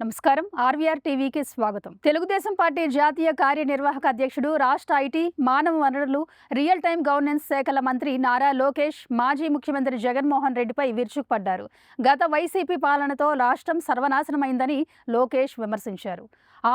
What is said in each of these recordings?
నమస్కారం. ఆర్వీఆర్ టీవీకి స్వాగతం. తెలుగుదేశం పార్టీ జాతీయ కార్యనిర్వాహక అధ్యక్షుడు, రాష్ట్ర ఐటీ, మానవ వనరులు, రియల్ టైం గవర్నెన్స్ శాఖల మంత్రి నారా లోకేష్ మాజీ ముఖ్యమంత్రి జగన్మోహన్ రెడ్డిపై విరుచుకుపడ్డారు. గత వైసీపీ పాలనతో రాష్ట్రం సర్వనాశనమైందని లోకేష్ విమర్శించారు.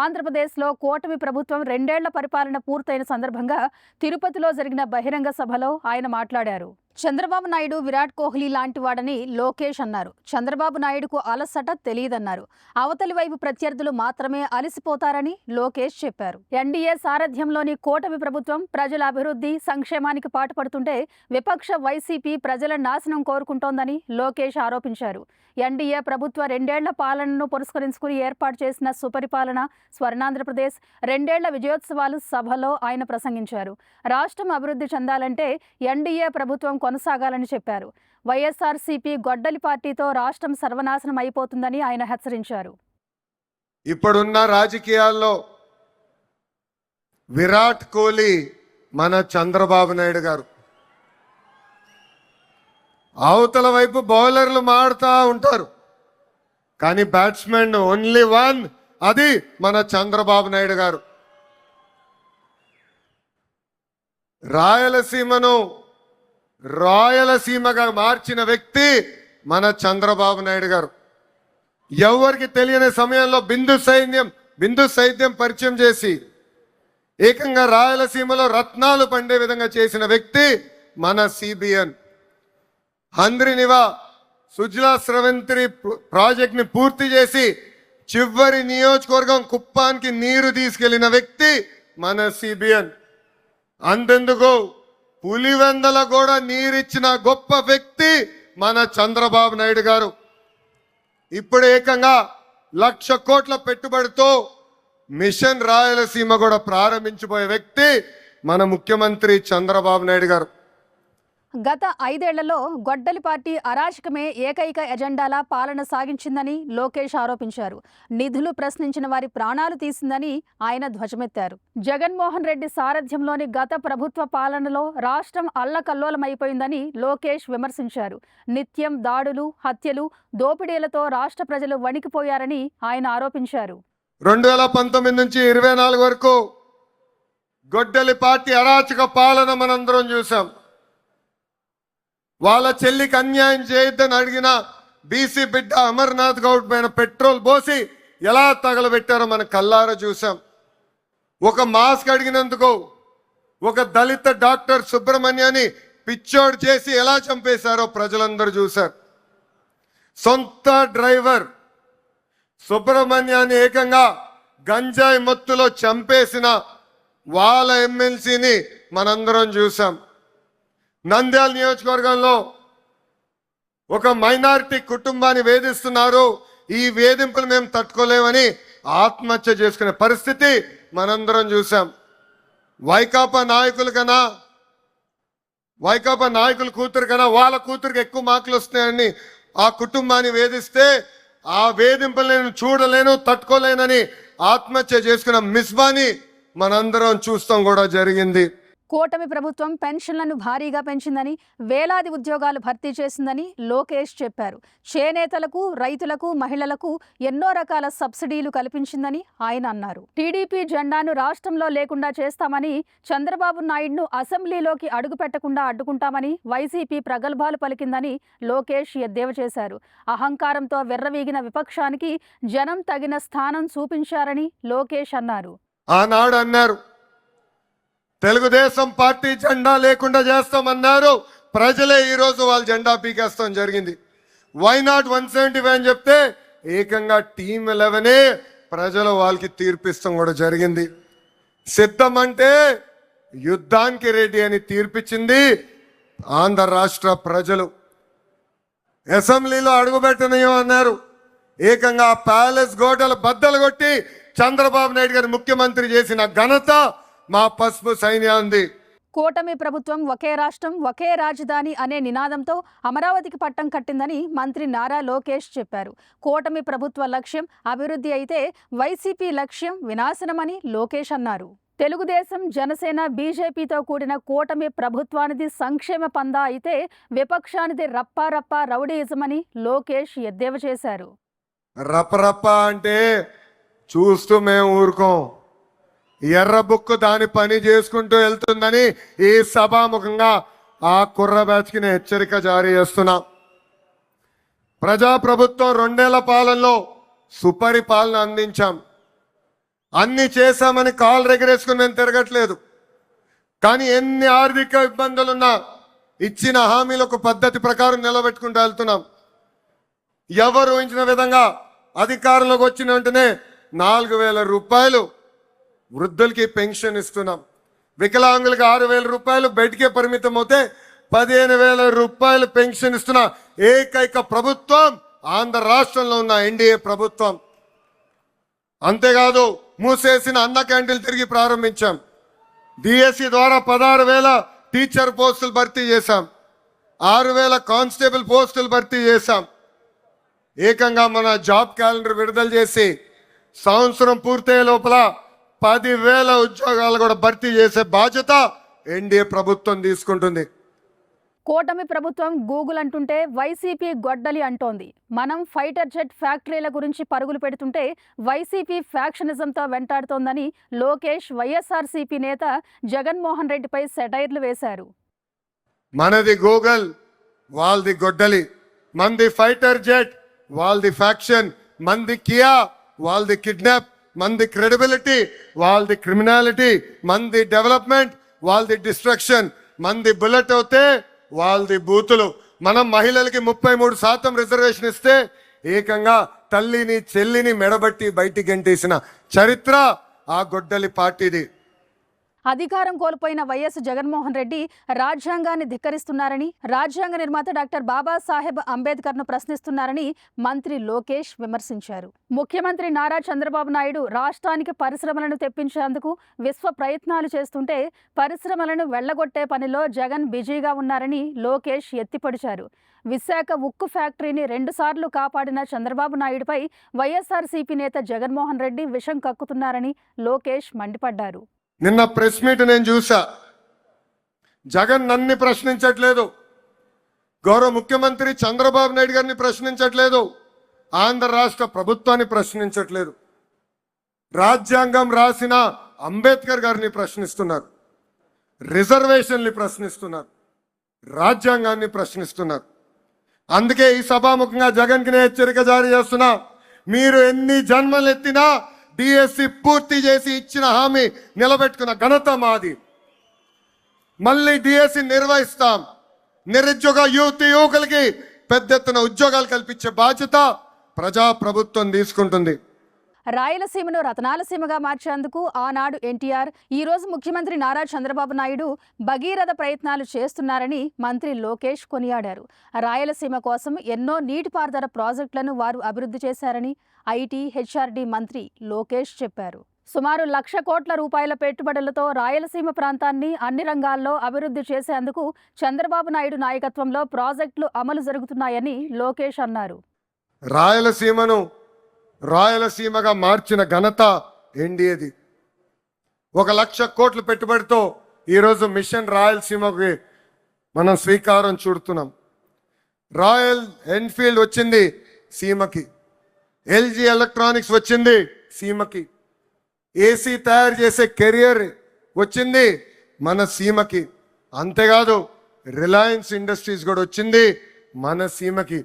ఆంధ్రప్రదేశ్లో కూటమి ప్రభుత్వం 2 ఏళ్ల పరిపాలన పూర్తయిన సందర్భంగా తిరుపతిలో జరిగిన బహిరంగ సభలో ఆయన మాట్లాడారు. చంద్రబాబు నాయుడు విరాట్ కోహ్లీ లాంటి వాడని లోకేష్ అన్నారు. చంద్రబాబు నాయుడుకు అలసట తెలియదన్నారు. అవతలి వైపు ప్రత్యర్థులు మాత్రమే అలసిపోతారని లోకేష్ చెప్పారు. ఎన్డీఏ సారథ్యంలోని కూటమి ప్రభుత్వం ప్రజల అభివృద్ధి, సంక్షేమానికి పాటుపడుతుంటే విపక్ష వైసీపీ ప్రజల నాశనం కోరుకుంటోందని లోకేష్ ఆరోపించారు. ఎన్డీఏ ప్రభుత్వ 2 ఏళ్ల పాలనను పురస్కరించుకుని ఏర్పాటు చేసిన సుపరిపాలన, స్వర్ణాంధ్రప్రదేశ్ 2 ఏళ్ల విజయోత్సవాలు సభలో ఆయన ప్రసంగించారు. రాష్ట్రం అభివృద్ధి చెందాలంటే ఎన్డీఏ ప్రభుత్వం కొనసాగాలని చెప్పారు. వైఎస్ఆర్సీపీ గొడ్డలి పార్టీతో రాష్ట్రం సర్వనాశనం అయిపోతుందని ఆయన హెచ్చరించారు. ఇప్పుడున్న రాజకీయాల్లో విరాట్ కోహ్లీ మన చంద్రబాబు నాయుడు గారు. అవతల వైపు బౌలర్లు మాడుతూ ఉంటారు, కానీ బ్యాట్స్మెన్ ఓన్లీ వన్, అది మన చంద్రబాబు నాయుడు గారు. రాయలసీమగా మార్చిన వ్యక్తి మన చంద్రబాబు నాయుడు గారు. ఎవరికి తెలియని సమయంలో బిందు సైన్యం పరిచయం చేసి ఏకంగా రాయలసీమలో రత్నాలు పండే విధంగా చేసిన వ్యక్తి మన సిబిఎన్. హంద్రినివా సుజలా స్రవంతి ప్రాజెక్ట్ ని పూర్తి చేసి చివరి నియోజకవర్గం కుప్పానికి నీరు తీసుకెళ్లిన వ్యక్తి మన సిబిఎన్. అంతెందుకు పులివెందల కూడా నీరిచ్చిన గొప్ప వ్యక్తి మన చంద్రబాబు నాయుడు గారు. ఇప్పుడు ఏకంగా 1,00,000 కోట్ల పెట్టుబడితో మిషన్ రాయలసీమ కూడా ప్రారంభించబోయే వ్యక్తి మన ముఖ్యమంత్రి చంద్రబాబు నాయుడు గారు. గత 5 ఏళ్లలో గొడ్డలి పార్టీ అరాచకమే ఏకైక ఎజెండాలా పాలన సాగించిందని లోకేష్ ఆరోపించారు. నిధులు ప్రశ్నించిన వారి ప్రాణాలు తీసిందని ఆయన ధ్వజమెత్తారు. జగన్మోహన్ రెడ్డి సారథ్యంలోని గత ప్రభుత్వ పాలనలో రాష్ట్రం అల్లకల్లోలమైపోయిందని లోకేష్ విమర్శించారు. నిత్యం దాడులు, హత్యలు, దోపిడీలతో రాష్ట్ర ప్రజలు వణికిపోయారని ఆయన ఆరోపించారు. 2019 నుంచి 24 వరకు గొడ్డలి పార్టీ అరాచక పాలన మనందరం చూసాం. వాళ్ళ చెల్లికి అన్యాయం చేయొద్దని అడిగిన బీసీ బిడ్డ అమర్నాథ్ గౌడ్ పైన పెట్రోల్ పోసి ఎలా తగలబెట్టారో మన కల్లారా చూసాం. ఒక మాస్క్ అడిగినందుకు ఒక దళిత డాక్టర్ సుబ్రహ్మణ్యాన్ని పిచ్చోడు చేసి ఎలా చంపేశారో ప్రజలందరూ చూశారు. సొంత డ్రైవర్ సుబ్రహ్మణ్యాన్ని ఏకంగా గంజాయి మత్తులో చంపేసిన వాళ్ళ ఎమ్మెల్సీని మనందరం చూసాం. నంద్యాల నియోజకవర్గంలో ఒక మైనారిటీ కుటుంబాన్ని వేధిస్తున్నారు, ఈ వేధింపులు మేము తట్టుకోలేమని ఆత్మహత్య చేసుకునే పరిస్థితి మనందరం చూసాం. వైకాపా నాయకుల కూతురు కన్నా వాళ్ళ కూతురికి ఎక్కువ మార్కులు వస్తున్నాయని ఆ కుటుంబాన్ని వేధిస్తే ఆ వేధింపులు నేను చూడలేను, తట్టుకోలేనని ఆత్మహత్య చేసుకున్న మిస్బాని మనందరం చూస్తాం కూడా జరిగింది. కూటమి ప్రభుత్వం పెన్షన్లను భారీగా పెంచిందని, వేలాది ఉద్యోగాలు భర్తీ చేసిందని లోకేష్ చెప్పారు. చేనేతలకు, రైతులకు, మహిళలకు ఎన్నో రకాల సబ్సిడీలు కల్పించిందని ఆయన అన్నారు. టీడీపీ జెండాను రాష్ట్రంలో లేకుండా చేస్తామని, చంద్రబాబు నాయుడును అసెంబ్లీలోకి అడుగుపెట్టకుండా అడ్డుకుంటామని వైసీపీ ప్రగల్భాలు పలికిందని లోకేష్ ఎద్దేవా చేశారు. అహంకారంతో వెర్రవీగిన విపక్షానికి జనం తగిన స్థానం చూపించారని లోకేష్ అన్నారు. ఆనాడు అన్నారు తెలుగుదేశం పార్టీ జెండా లేకుండా చేస్తామన్నారు, ప్రజలే ఈరోజు వాళ్ళ జెండా పీకేస్తాం జరిగింది. వై నాట్ 175 అని చెప్తే ఏకంగా టీమ్ 11 ప్రజలు వాళ్ళకి తీర్పిస్తాం కూడా జరిగింది. సిద్ధం అంటే యుద్ధానికి రెడీ అని తీర్పిచ్చింది ఆంధ్ర రాష్ట్ర ప్రజలు. అసెంబ్లీలో అడుగుపెట్టనీయం అన్నారు, ఏకంగా ప్యాలెస్ గోడలు బద్దలు కొట్టి చంద్రబాబు నాయుడు గారిని ముఖ్యమంత్రి చేసిన ఘనత మా పసుపు సైన్యాన్ని. కూటమి ప్రభుత్వం ఒకే రాష్ట్రం, ఒకే రాజధాని అనే నినాదంతో అమరావతికి పట్టం కట్టిందని మంత్రి నారా లోకేష్ చెప్పారు. కూటమి ప్రభుత్వ లక్ష్యం అభివృద్ధి అయితే వైసీపీ లక్ష్యం వినాశనమని లోకేష్ అన్నారు. తెలుగుదేశం, జనసేన, బీజేపీతో కూడిన కూటమి ప్రభుత్వానిది సంక్షేమ పందా అయితే విపక్షానిది రప్పారప్ప రౌడీయిజమని లోకేష్ ఎద్దేవా చేశారు. రపరప అంటే చూస్తూ మేము ఊరుకోం. ఎర్ర బుక్కు దాని పని చేసుకుంటూ వెళ్తుందని ఈ సభాముఖంగా ఆ కుర్ర బ్యాచ్కి నేను హెచ్చరిక జారీ చేస్తున్నా. ప్రజాప్రభుత్వం 2 ఏళ్ల పాలనలో సుపరిపాలన అందించాం. అన్ని చేశామని కాలు రెగరేసుకుని మేము తిరగట్లేదు. కానీ ఎన్ని ఆర్థిక ఇబ్బందులున్నా ఇచ్చిన హామీలకు పద్ధతి ప్రకారం నిలబెట్టుకుంటూ వెళ్తున్నాం. ఎవరు ఊహించిన విధంగా అధికారంలోకి వచ్చిన వెంటనే 4,000 రూపాయలు వృద్ధులకి పెన్షన్ ఇస్తున్నాం. వికలాంగులకి 6,000 రూపాయలు బయటికే పరిమితం అవుతే 15,000 రూపాయలు పెన్షన్ ఇస్తున్న ఏకైక ప్రభుత్వం ఆంధ్ర రాష్ట్రంలో ఉన్న ఎన్డీఏ ప్రభుత్వం. అంతేకాదు మూసేసిన అన్న క్యాంటీన్లు తిరిగి ప్రారంభించాం. డిఎస్సి ద్వారా 16,000 టీచర్ పోస్టులు భర్తీ చేశాం. 6,000 కానిస్టేబుల్ పోస్టులు భర్తీ చేశాం. ఏకంగా మన జాబ్ క్యాలెండర్ విడుదల చేసి సంవత్సరం పూర్తయ్యే లోపల 10,000 ఉద్యోగాలు కూడా భర్తీ చేసే బాధ్యత ఎన్డీఏ ప్రభుత్వం తీసుకుంటుంది. కూటమి ప్రభుత్వం గూగుల్ అంటుంటే వైసీపీ గొడ్డలి అంటోంది. మనం ఫైటర్ జెట్ ఫ్యాక్టరీల గురించి పరుగులు పెడుతుంటే వైసీపీ ఫ్యాక్షనిజంతో వెంటాడుతోందని లోకేష్ వైఎస్ఆర్సీపీ నేత జగన్మోహన్ రెడ్డిపై సెటైర్లు వేశారు. మనది గూగుల్, వాళ్ళది గొడ్డలి. మంది ఫైటర్ జెట్, వాళ్ళది ఫ్యాక్షన్. మంది కియా, వాళ్ళది కిడ్నాప్. మంది క్రెడిబిలిటీ, వాళ్ళది క్రిమినాలిటీ. మంది డెవలప్మెంట్, వాళ్ళది డిస్ట్రక్షన్. మంది బుల్లెట్ అవుతే వాళ్ళది బూతులు. మనం మహిళలకి 33% రిజర్వేషన్ ఇస్తే ఏకంగా తల్లిని చెల్లిని మెడబట్టి బయటికి గంటేసిన చరిత్ర ఆ గొడ్డలి పార్టీది. అధికారం కోల్పోయిన వైఎస్ జగన్మోహన్ రెడ్డి రాజ్యాంగాన్ని ధిక్కరిస్తున్నారని, రాజ్యాంగ నిర్మాత డాక్టర్ బాబాసాహెబ్ అంబేద్కర్ను ప్రశ్నిస్తున్నారని మంత్రి లోకేష్ విమర్శించారు. ముఖ్యమంత్రి నారా చంద్రబాబు నాయుడు రాష్ట్రానికి పరిశ్రమలను తెప్పించేందుకు విశ్వ ప్రయత్నాలు చేస్తుంటే పరిశ్రమలను వెళ్లగొట్టే పనిలో జగన్ బిజీగా ఉన్నారని లోకేష్ ఎత్తిపొడిచారు. విశాఖ ఉక్కు ఫ్యాక్టరీని 2 సార్లు కాపాడిన చంద్రబాబు నాయుడుపై వైఎస్ఆర్సీపీ నేత జగన్మోహన్ రెడ్డి విషం కక్కుతున్నారని లోకేష్ మండిపడ్డారు. నిన్న ప్రెస్ మీట్ నేను చూసా. జగన్ నన్ను ప్రశ్నించట్లేదు, గౌరవ ముఖ్యమంత్రి చంద్రబాబు నాయుడు గారిని ప్రశ్నించట్లేదు, ఆంధ్ర రాష్ట్ర ప్రభుత్వాన్ని ప్రశ్నించట్లేదు. రాజ్యాంగం రాసిన అంబేద్కర్ గారిని ప్రశ్నిస్తున్నారు, రిజర్వేషన్లు ప్రశ్నిస్తున్నారు, రాజ్యాంగాన్ని ప్రశ్నిస్తున్నారు. అందుకే ఈ సభాముఖంగా జగన్కి నేను హెచ్చరిక జారీ చేస్తున్నా. మీరు ఎన్ని జన్మలు ఎత్తినా డిఎస్సి పూర్తి చేసి ఇచ్చిన హామీ నిలబెట్టుకున్న ఘనత మాది. మళ్ళీ డిఎస్సి నిర్వహిస్తాం. నిరుద్యోగ యువకులకి పెద్ద ఎత్తున ఉద్యోగాలు కల్పించే బాధ్యత ప్రజాప్రభుత్వం తీసుకుంటుంది. రాయలసీమను రతనాలసీమగా మార్చేందుకు ఆనాడు ఎన్టీఆర్, ఈరోజు ముఖ్యమంత్రి నారా చంద్రబాబు నాయుడు భగీరథ ప్రయత్నాలు చేస్తున్నారని మంత్రి లోకేష్ కొనియాడారు. రాయలసీమ కోసం ఎన్నో నీటిపారుదల ప్రాజెక్టులను వారు అభివృద్ధి చేశారని ఐటీ, హెచ్ఆర్డీ మంత్రి లోకేష్ చెప్పారు. సుమారు 1,00,000 కోట్ల రూపాయల పెట్టుబడులతో రాయలసీమ ప్రాంతాన్ని అన్ని రంగాల్లో అభివృద్ధి చేసేందుకు చంద్రబాబు నాయుడు నాయకత్వంలో ప్రాజెక్టులు అమలు జరుగుతున్నాయని లోకేష్ అన్నారు. రాయలసీమగా మార్చిన ఘనత ఎన్డీఏది. 1,00,000 కోట్ల పెట్టుబడితో ఈరోజు మిషన్ రాయలసీమకి మనం శ్రీకారం చుడుతున్నాం. రాయల్ ఎన్ఫీల్డ్ వచ్చింది సీమకి, ఎల్జీ ఎలక్ట్రానిక్స్ వచ్చింది సీమకి, ఏసీ తయారు చేసే కెరియర్ వచ్చింది మన సీమకి. అంతేకాదు రిలయన్స్ ఇండస్ట్రీస్ కూడా వచ్చింది మన సీమకి.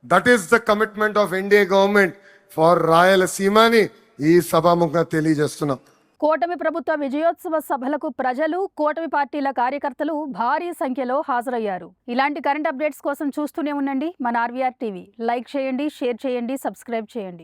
That is the commitment of NDA government for రాయలసీమని ఈ సభాముఖంగా తెలియజేస్తున్నాం. కూటమి ప్రభుత్వ విజయోత్సవ సభలకు ప్రజలు, కూటమి పార్టీల కార్యకర్తలు భారీ సంఖ్యలో హాజరయ్యారు. ఇలాంటి కరెంట్ అప్డేట్స్ కోసం చూస్తూనే ఉండండి మన ఆర్వీఆర్ టీవీ. లైక్ చేయండి, షేర్ చేయండి, సబ్స్క్రైబ్ చేయండి.